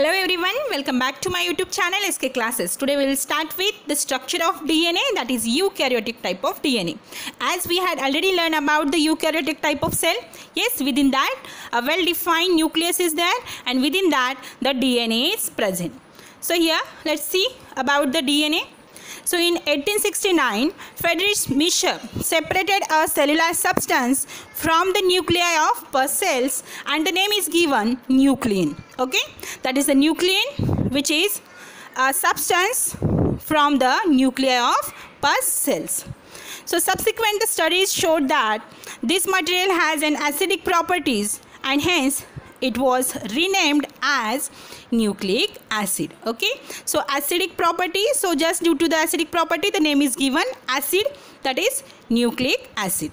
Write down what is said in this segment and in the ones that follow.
Hello everyone, welcome back to my YouTube channel SK Classes. Today we will start with the structure of DNA, that is eukaryotic type of DNA. As we had already learned about the eukaryotic type of cell, yes, within that a well-defined nucleus is there and within that the DNA is present. So here let's see about the DNA. So in 1869, Friedrich Miescher separated a cellular substance from the nuclei of pus cells and the name is given nuclein. Okay, that is the nuclein, which is a substance from the nuclei of pus cells. So subsequent studies showed that this material has an acidic properties and hence it was renamed as nucleic acid. Okay, so acidic property, so just due to the acidic property the name is given acid, that is nucleic acid.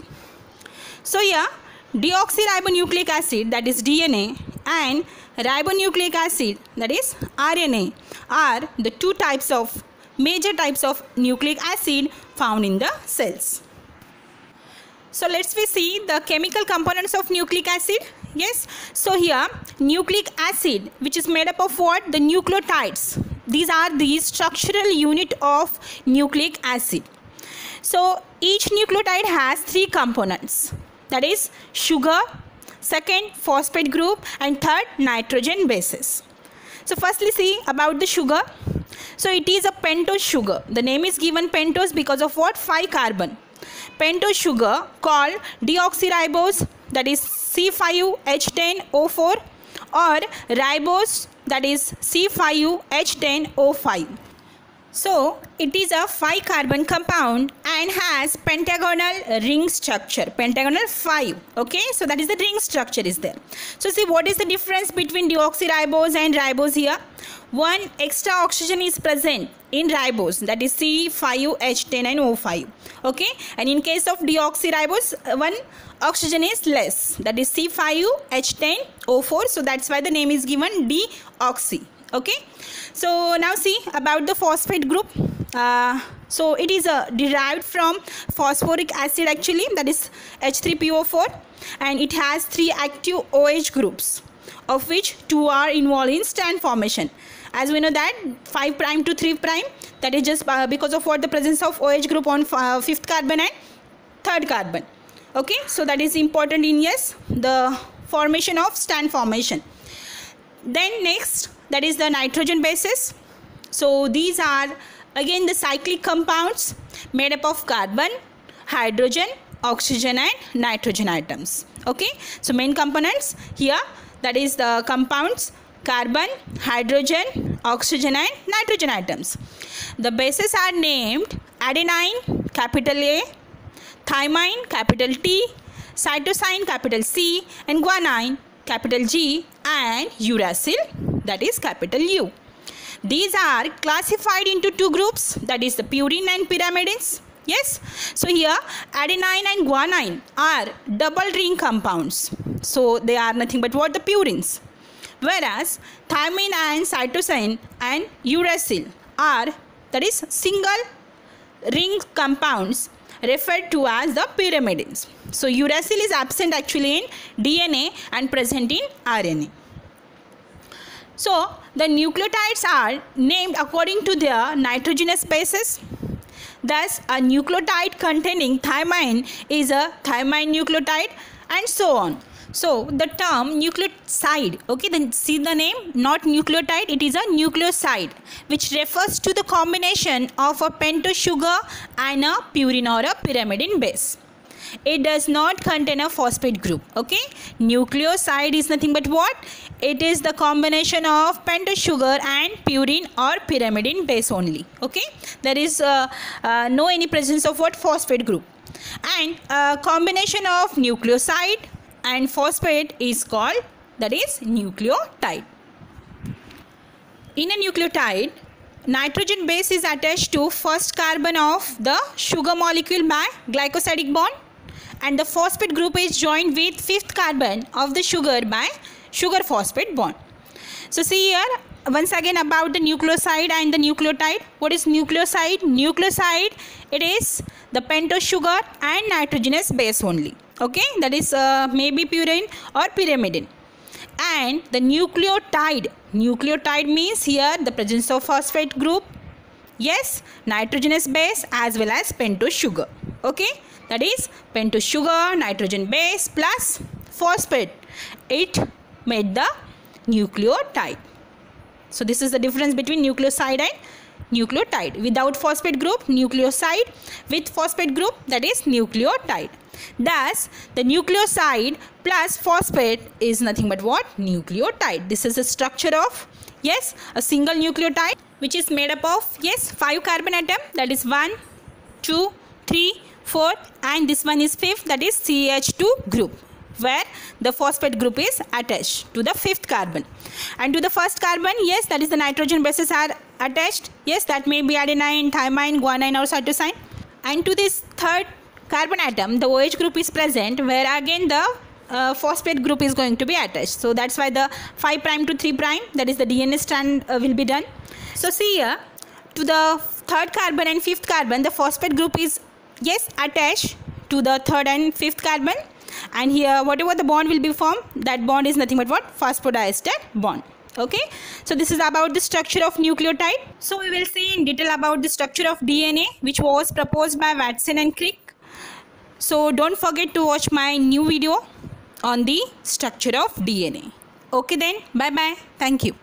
So here deoxyribonucleic acid, that is DNA, and ribonucleic acid, that is RNA, are the two major types of nucleic acid found in the cells. So let's see the chemical components of nucleic acid. Yes, so here nucleic acid, which is made up of what? The nucleotides. These are the structural unit of nucleic acid. So each nucleotide has three components, that is sugar, second phosphate group, and third nitrogen bases. So firstly see about the sugar. So it is a pentose sugar. The name is given pentose because of what? 5 carbon. Pentose sugar called deoxyribose, that is C5H10O4, or ribose, that is C5H10O5. So it is a 5 carbon compound and has pentagonal ring structure, pentagonal 5. Okay, so that is the ring structure is there. So see what is the difference between deoxyribose and ribose here. One extra oxygen is present in ribose, that is C5H10 and O5. Okay, and in case of deoxyribose, one oxygen is less, that is C5H10O4. So that's why the name is given deoxy. Okay, so now see about the phosphate group. So it is derived from phosphoric acid actually, that is H3PO4, and it has 3 active OH groups, of which 2 are involved in strand formation. As we know that 5' to 3', that is just because of what? The presence of OH group on 5th carbon and 3rd carbon. Okay, so that is important in, yes, the formation of strand formation. Then next, that is the nitrogen bases. So these are again the cyclic compounds made up of carbon, hydrogen, oxygen and nitrogen atoms. Okay, so main components here, that is the compounds carbon, hydrogen, oxygen and nitrogen atoms. The bases are named adenine, capital A, thymine, capital T, cytosine, capital C, and guanine, capital G, and uracil, that is capital U. These are classified into 2 groups, that is the purine and pyrimidines. Yes, so here adenine and guanine are double ring compounds, so they are nothing but what? The purines. Whereas thymine and cytosine and uracil are, that is single ring compounds referred to as the pyrimidines. So uracil is absent actually in DNA and present in RNA. So the nucleotides are named according to their nitrogenous bases. Thus a nucleotide containing thymine is a thymine nucleotide and so on. So the term nucleoside, okay, then see the name, not nucleotide, it is a nucleoside, which refers to the combination of a pentose sugar and a purine or a pyrimidine base. It does not contain a phosphate group. Okay, nucleoside is nothing but what? It is the combination of pentose sugar and purine or pyrimidine base only. Okay, there is no any presence of what? Phosphate group. And a combination of nucleoside and phosphate is called, that is nucleotide. In a nucleotide, nitrogen base is attached to first carbon of the sugar molecule by glycosidic bond, and the phosphate group is joined with 5th carbon of the sugar by sugar phosphate bond. So see here once again about the nucleoside and the nucleotide. What is nucleoside? Nucleoside, it is the pentose sugar and nitrogenous base only. Okay, that is maybe purine or pyrimidine. and the nucleotide. Nucleotide means here the presence of phosphate group, yes, nitrogenous base as well as pentose sugar. Okay, that is pentose sugar, nitrogen base plus phosphate. It made the nucleotide. So this is the difference between nucleoside and nucleotide. Without phosphate group, nucleoside. With phosphate group, that is nucleotide. Thus, the nucleoside plus phosphate is nothing but what? Nucleotide. This is the structure of, yes, a single nucleotide which is made up of, yes, 5 carbon atom, that is 1, 2, 3, 4, and this one is 5th, that is CH2 group, where the phosphate group is attached to the 5th carbon. And to the first carbon, yes, that is the nitrogen bases are attached. Yes, that may be adenine, thymine, guanine or cytosine. And to this third carbon atom, the OH group is present, where again the phosphate group is going to be attached. So that's why the 5' to 3', that is the DNA strand will be done. So see here, to the third carbon and 5th carbon, the phosphate group is, yes, attached to the third and 5th carbon. And here whatever the bond will be formed, that bond is nothing but what? Phosphodiester bond. Okay, so this is about the structure of nucleotide. So we will see in detail about the structure of DNA, which was proposed by Watson and Crick. So don't forget to watch my new video on the structure of DNA. Okay then, bye bye. Thank you.